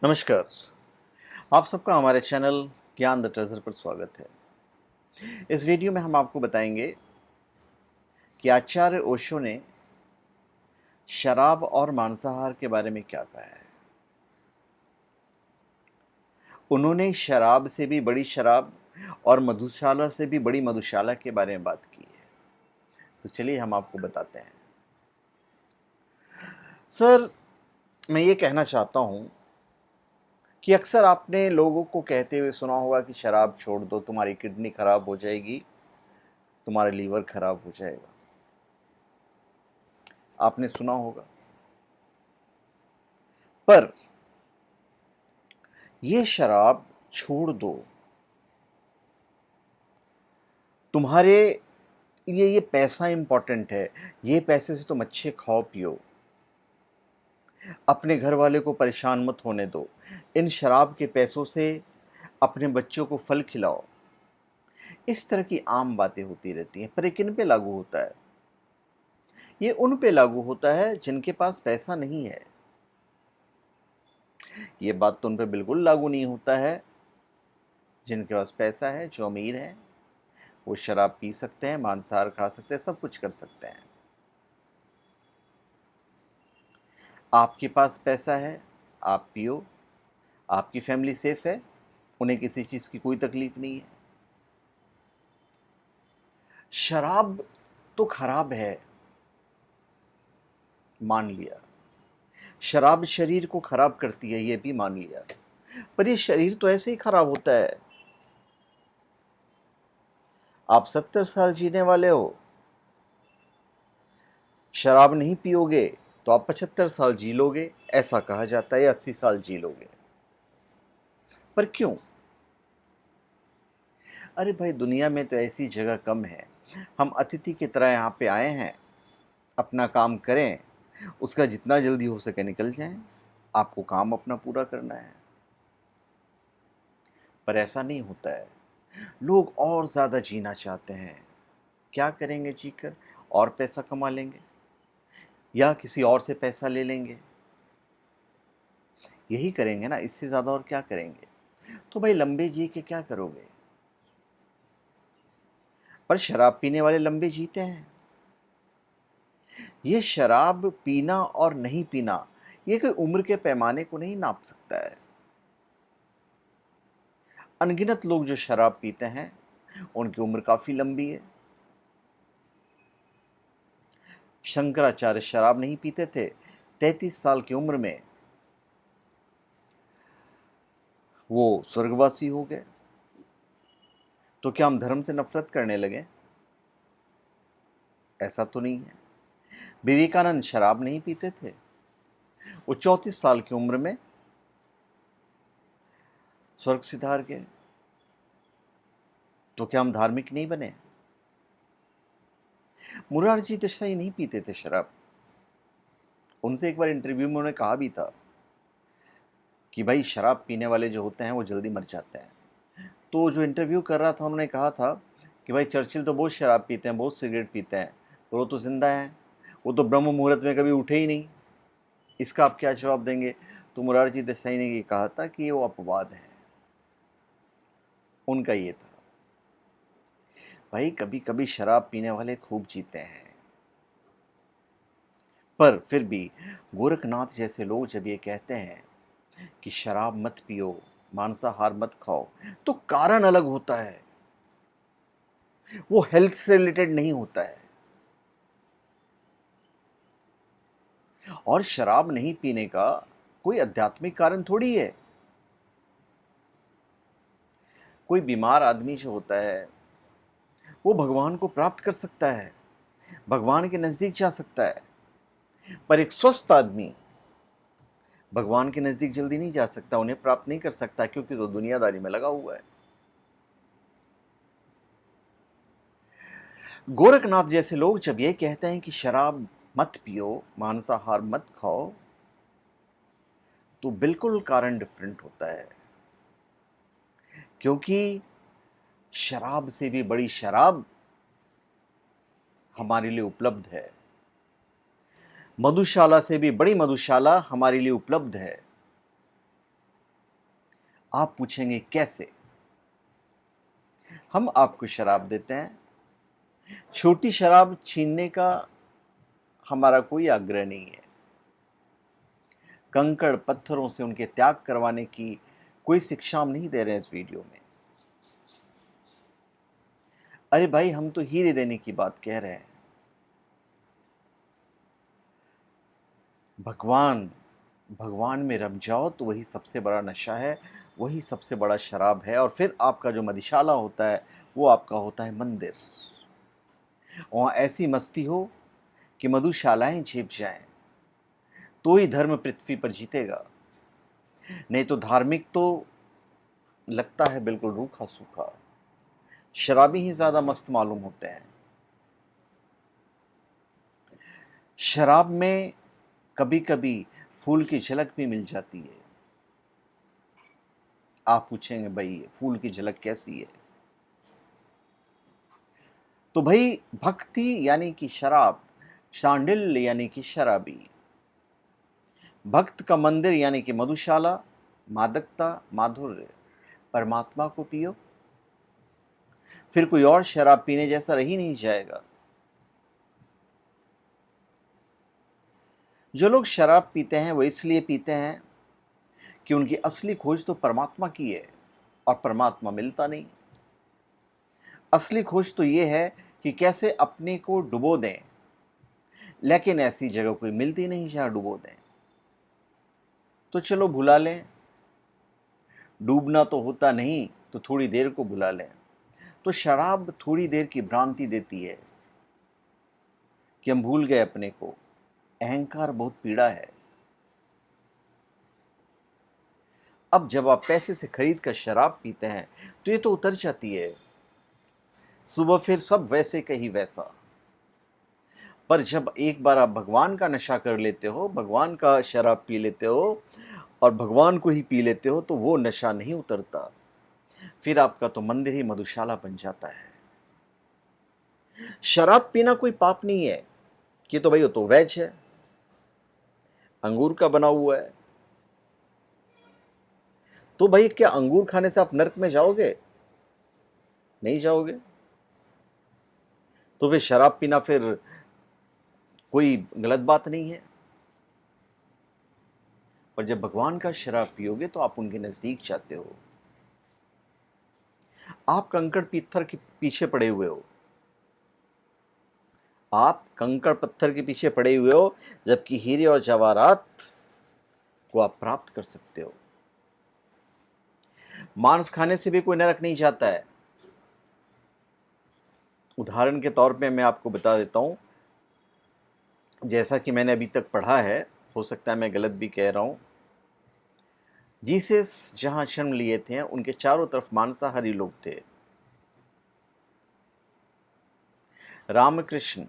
नमस्कार। आप सबका हमारे चैनल ज्ञान द ट्रेजर पर स्वागत है। इस वीडियो में हम आपको बताएंगे कि आचार्य ओशो ने शराब और मांसाहार के बारे में क्या कहा है। उन्होंने शराब से भी बड़ी शराब और मधुशाला से भी बड़ी मधुशाला के बारे में बात की है। तो चलिए हम आपको बताते हैं। सर, मैं ये कहना चाहता हूँ कि अक्सर आपने लोगों को कहते हुए सुना होगा कि शराब छोड़ दो, तुम्हारी किडनी खराब हो जाएगी, तुम्हारा लीवर खराब हो जाएगा। आपने सुना होगा। पर ये शराब छोड़ दो, तुम्हारे लिए ये पैसा इंपॉर्टेंट है, ये पैसे से तुम अच्छे खाओ पियो, अपने घर वाले को परेशान मत होने दो, इन शराब के पैसों से अपने बच्चों को फल खिलाओ। इस तरह की आम बातें होती रहती हैं। पर ये किन पे लागू होता है? ये उन पे लागू होता है जिनके पास पैसा नहीं है। ये बात तो उन पे बिल्कुल लागू नहीं होता है जिनके पास पैसा है, जो अमीर हैं। वो शराब पी सकते हैं, मांसाहार खा सकते हैं, सब कुछ कर सकते हैं। आपके पास पैसा है, आप पियो, आपकी फैमिली सेफ है, उन्हें किसी चीज़ की कोई तकलीफ नहीं है। शराब तो खराब है, मान लिया। शराब शरीर को खराब करती है, ये भी मान लिया। पर ये शरीर तो ऐसे ही खराब होता है। आप 70 साल जीने वाले हो, शराब नहीं पियोगे तो आप 75 साल जी लोगे, ऐसा कहा जाता है, या 80 साल जी लोगे। पर क्यों? अरे भाई, दुनिया में तो ऐसी जगह कम है। हम अतिथि की तरह यहाँ पे आए हैं, अपना काम करें, उसका जितना जल्दी हो सके निकल जाएं। आपको काम अपना पूरा करना है। पर ऐसा नहीं होता है। लोग और ज़्यादा जीना चाहते हैं। क्या करेंगे जीकर? और पैसा कमा लेंगे या किसी और से पैसा ले लेंगे, यही करेंगे ना। इससे ज़्यादा और क्या करेंगे? तो भाई, लंबे जी के क्या करोगे? पर शराब पीने वाले लंबे जीते हैं। ये शराब पीना और नहीं पीना, ये कोई उम्र के पैमाने को नहीं नाप सकता है। अनगिनत लोग जो शराब पीते हैं, उनकी उम्र काफ़ी लंबी है। शंकराचार्य शराब नहीं पीते थे, 33 साल की उम्र में वो स्वर्गवासी हो गए। तो क्या हम धर्म से नफरत करने लगे? ऐसा तो नहीं है। विवेकानंद शराब नहीं पीते थे, वो 34 साल की उम्र में स्वर्ग सिधार गए। तो क्या हम धार्मिक नहीं बने? मुरारजी देसाई नहीं पीते थे शराब। उनसे एक बार इंटरव्यू में उन्होंने कहा भी था कि भाई, शराब पीने वाले जो होते हैं वो जल्दी मर जाते हैं। तो जो इंटरव्यू कर रहा था, उन्होंने कहा था कि भाई, चर्चिल तो बहुत शराब पीते हैं, बहुत सिगरेट पीते हैं, पर वो तो जिंदा हैं, वो तो ब्रह्म मुहूर्त में कभी उठे ही नहीं। इसका आप क्या जवाब देंगे? तो मुरारजी देसाई ने ये कहा था कि वो अपवाद है। उनका ये था। भाई, कभी कभी शराब पीने वाले खूब जीते हैं। पर फिर भी गोरखनाथ जैसे लोग जब ये कहते हैं कि शराब मत पियो, मांसाहार मत खाओ, तो कारण अलग होता है। वो हेल्थ से रिलेटेड नहीं होता है। और शराब नहीं पीने का कोई आध्यात्मिक कारण थोड़ी है। कोई बीमार आदमी जो होता है, वो भगवान को प्राप्त कर सकता है, भगवान के नजदीक जा सकता है। पर एक स्वस्थ आदमी भगवान के नजदीक जल्दी नहीं जा सकता, उन्हें प्राप्त नहीं कर सकता, क्योंकि तो दुनियादारी में लगा हुआ है। गोरखनाथ जैसे लोग जब ये कहते हैं कि शराब मत पियो, मांसाहार मत खाओ, तो बिल्कुल कारण डिफरेंट होता है। क्योंकि शराब से भी बड़ी शराब हमारे लिए उपलब्ध है, मधुशाला से भी बड़ी मधुशाला हमारे लिए उपलब्ध है। आप पूछेंगे कैसे? हम आपको शराब देते हैं। छोटी शराब छीनने का हमारा कोई आग्रह नहीं है। कंकड़ पत्थरों से उनके त्याग करवाने की कोई शिक्षा हम नहीं दे रहे हैं इस वीडियो में। अरे भाई, हम तो हीरे देने की बात कह रहे हैं। भगवान भगवान में रम जाओ तो वही सबसे बड़ा नशा है, वही सबसे बड़ा शराब है। और फिर आपका जो मदिशाला होता है वो आपका होता है मंदिर। वहाँ ऐसी मस्ती हो कि मधुशालाएं छिप जाएं, तो ही धर्म पृथ्वी पर जीतेगा। नहीं तो धार्मिक तो लगता है बिल्कुल रूखा सूखा। शराबी ही ज्यादा मस्त मालूम होते हैं। शराब में कभी कभी फूल की झलक भी मिल जाती है। आप पूछेंगे भाई फूल की झलक कैसी है? तो भाई भक्ति यानी कि शराब, शांडिल्य यानी कि शराबी, भक्त का मंदिर यानी कि मधुशाला, मादकता, माधुर्य, परमात्मा को पियो, फिर कोई और शराब पीने जैसा रही नहीं जाएगा। जो लोग शराब पीते हैं वो इसलिए पीते हैं कि उनकी असली खोज तो परमात्मा की है और परमात्मा मिलता नहीं। असली खोज तो ये है कि कैसे अपने को डुबो दें, लेकिन ऐसी जगह कोई मिलती नहीं जहां डुबो दें। तो चलो भुला लें। डूबना तो होता नहीं तो थोड़ी देर को भुला लें। तो शराब थोड़ी देर की भ्रांति देती है कि हम भूल गए अपने को। अहंकार बहुत पीड़ा है। अब जब आप पैसे से खरीद कर शराब पीते हैं तो ये तो उतर जाती है। सुबह फिर सब वैसे का ही वैसा। पर जब एक बार आप भगवान का नशा कर लेते हो, भगवान का शराब पी लेते हो और भगवान को ही पी लेते हो, तो वो नशा नहीं उतरता। फिर आपका तो मंदिर ही मधुशाला बन जाता है। शराब पीना कोई पाप नहीं है कि तो भाई वो तो वेज है, अंगूर का बना हुआ है। तो भाई क्या अंगूर खाने से आप नरक में जाओगे? नहीं जाओगे। तो फिर शराब पीना फिर कोई गलत बात नहीं है। पर जब भगवान का शराब पियोगे तो आप उनके नजदीक जाते हो। आप कंकड़ पत्थर के पीछे पड़े हुए हो। आप कंकड़ पत्थर के पीछे पड़े हुए हो, जबकि हीरे और जवाहरात को आप प्राप्त कर सकते हो। मांस खाने से भी कोई नरक नहीं जाता है। उदाहरण के तौर पे मैं आपको बता देता हूं, जैसा कि मैंने अभी तक पढ़ा है, हो सकता है मैं गलत भी कह रहा हूं। जीसस जहां जन्म लिए थे उनके चारों तरफ मांसाहारी लोग थे। रामकृष्ण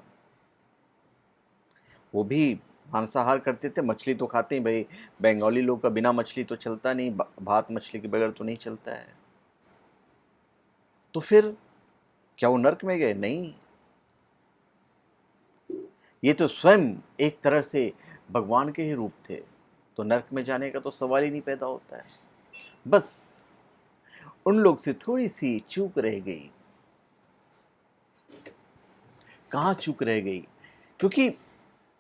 वो भी मांसाहार करते थे। मछली तो खाते ही भाई, बंगाली लोग का बिना मछली तो चलता नहीं, भात मछली के बगैर तो नहीं चलता है। तो फिर क्या वो नरक में गए? नहीं। ये तो स्वयं एक तरह से भगवान के ही रूप थे, तो नरक में जाने का तो सवाल ही नहीं पैदा होता है। बस उन लोग से थोड़ी सी चूक रह गई। कहाँ चूक रह गई? क्योंकि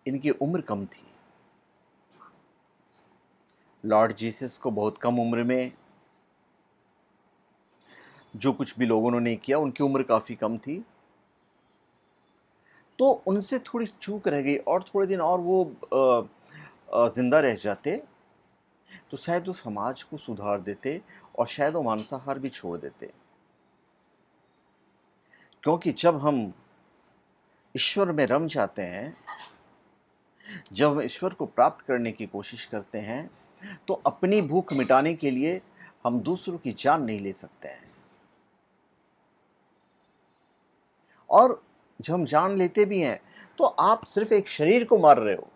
इनकी उम्र कम थी। लॉर्ड जीसस को बहुत कम उम्र में जो कुछ भी लोगों ने किया, उनकी उम्र काफ़ी कम थी, तो उनसे थोड़ी चूक रह गई। और थोड़े दिन और वो जिंदा रह जाते तो शायद वो समाज को सुधार देते और शायद वो मांसाहार भी छोड़ देते। क्योंकि जब हम ईश्वर में रम जाते हैं, जब हम ईश्वर को प्राप्त करने की कोशिश करते हैं, तो अपनी भूख मिटाने के लिए हम दूसरों की जान नहीं ले सकते हैं। और जब हम जान लेते भी हैं तो आप सिर्फ एक शरीर को मार रहे हो,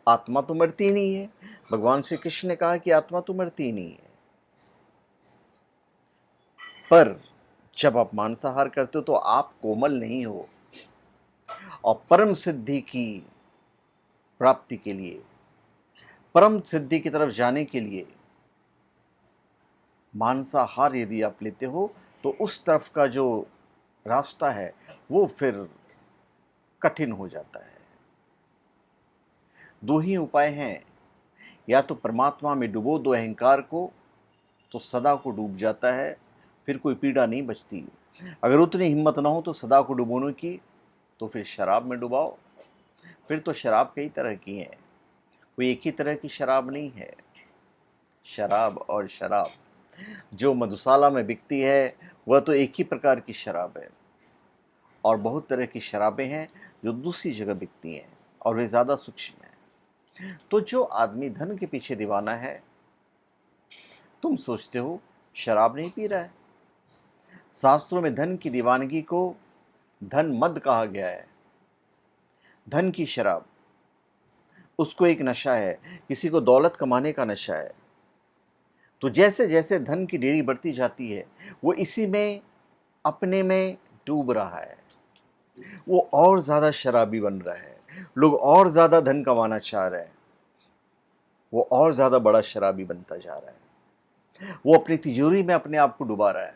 आत्मा तो मरती ही नहीं है। भगवान श्री कृष्ण ने कहा कि आत्मा तो मरती ही नहीं है। पर जब आप मांसाहार करते हो तो आप कोमल नहीं हो, और परम सिद्धि की प्राप्ति के लिए परम सिद्धि की तरफ जाने के लिए मांसाहार यदि आप लेते हो तो उस तरफ का जो रास्ता है वो फिर कठिन हो जाता है। दो ही उपाय हैं, या तो परमात्मा में डुबो दो अहंकार को, तो सदा को डूब जाता है, फिर कोई पीड़ा नहीं बचती। अगर उतनी हिम्मत ना हो तो सदा को डुबोने की, तो फिर शराब में डुबाओ। फिर तो शराब कई तरह की हैं, कोई एक ही तरह की शराब नहीं है। शराब और शराब जो मधुशाला में बिकती है वह तो एक ही प्रकार की शराब है, और बहुत तरह की शराबें हैं जो दूसरी जगह बिकती हैं और वे ज़्यादा सूक्ष्म हैं। तो जो आदमी धन के पीछे दीवाना है, तुम सोचते हो शराब नहीं पी रहा है। शास्त्रों में धन की दीवानगी को धन मद कहा गया है। धन की शराब, उसको एक नशा है, किसी को दौलत कमाने का नशा है। तो जैसे जैसे धन की डेरी बढ़ती जाती है वो इसी में अपने में डूब रहा है, वो और ज़्यादा शराबी बन रहा है, लोग और ज़्यादा धन कमाना चाह रहे हैं, वो और ज़्यादा बड़ा शराबी बनता जा रहा है, वो अपनी तिजोरी में अपने आप को डुबा रहा है।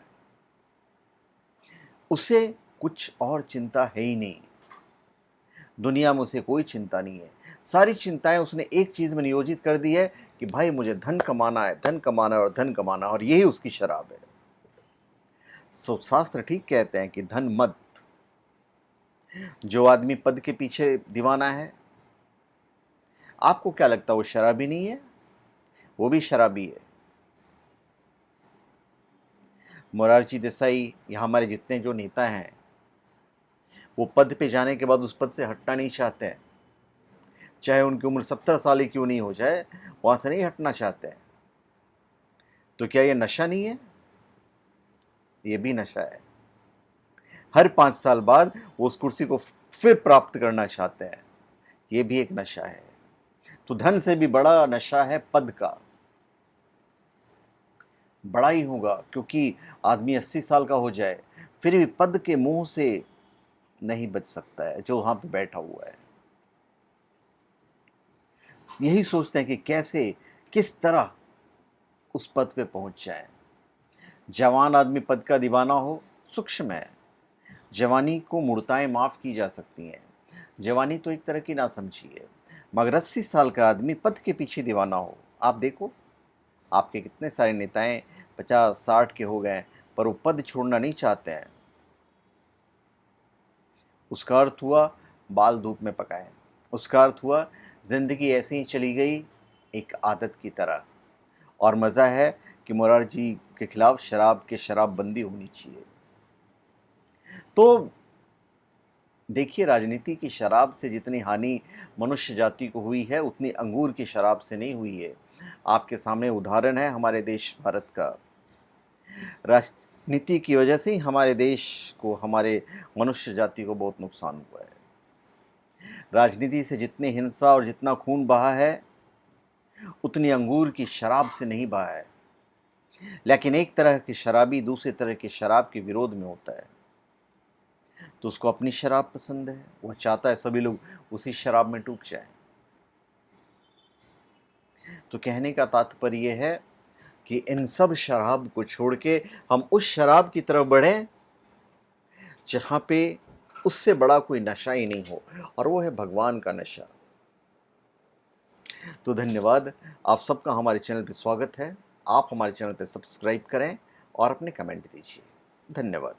उसे कुछ और चिंता है ही नहीं, दुनिया में उसे कोई चिंता नहीं है। सारी चिंताएं उसने एक चीज़ में नियोजित कर दी है कि भाई मुझे धन कमाना है, धन कमाना है और धन कमाना है, और यही उसकी शराब है। शास्त्र ठीक कहते हैं कि धन मद। जो आदमी पद के पीछे दीवाना है, आपको क्या लगता है वो शराबी नहीं है? वो भी शराबी है। मोरारजी देसाई या हमारे जितने जो नेता हैं, वो पद पे जाने के बाद उस पद से हटना नहीं चाहते हैं, चाहे उनकी उम्र 70 साल ही क्यों नहीं हो जाए, वहां से नहीं हटना चाहते हैं। तो क्या ये नशा नहीं है? ये भी नशा है। हर 5 साल बाद वो उस कुर्सी को फिर प्राप्त करना चाहते हैं, ये भी एक नशा है। तो धन से भी बड़ा नशा है पद का। बड़ा ही होगा, क्योंकि आदमी 80 साल का हो जाए फिर भी पद के मुंह से नहीं बच सकता है जो वहां पे बैठा हुआ है। यही सोचते हैं कि कैसे, किस तरह उस पद पे पहुंच जाए। जवान आदमी पद का दीवाना हो, सूक्ष्म है। जवानी को मूर्ताएं माफ की जा सकती हैं, जवानी तो एक तरह की ना समझिए। मगर 80 साल का आदमी पद के पीछे दीवाना हो, आप देखो आपके कितने सारे नेताएं 50-60 के हो गए पर वो पद छोड़ना नहीं चाहते हैं। उसका अर्थ हुआ बाल धूप में पकाए, उसका अर्थ हुआ जिंदगी ऐसे ही चली गई एक आदत की तरह। और मज़ा है कि मोरारजी के खिलाफ शराब के शराबबंदी होनी चाहिए। तो देखिए, राजनीति की शराब से जितनी हानि मनुष्य जाति को हुई है उतनी अंगूर की शराब से नहीं हुई है। आपके सामने उदाहरण है हमारे देश भारत का। राजनीति की वजह से ही हमारे देश को, हमारे मनुष्य जाति को बहुत नुकसान हुआ है। राजनीति से जितनी हिंसा और जितना खून बहा है उतनी अंगूर की शराब से नहीं बहा है। लेकिन एक तरह की शराबी दूसरे तरह की शराब के विरोध में होता है, तो उसको अपनी शराब पसंद है, वह चाहता है सभी लोग उसी शराब में डूब जाएं। तो कहने का तात्पर्य यह है कि इन सब शराब को छोड़ के हम उस शराब की तरफ बढ़ें जहाँ पे उससे बड़ा कोई नशा ही नहीं हो, और वो है भगवान का नशा। तो धन्यवाद, आप सबका हमारे चैनल पे स्वागत है। आप हमारे चैनल पे सब्सक्राइब करें और अपने कमेंट दीजिए। धन्यवाद।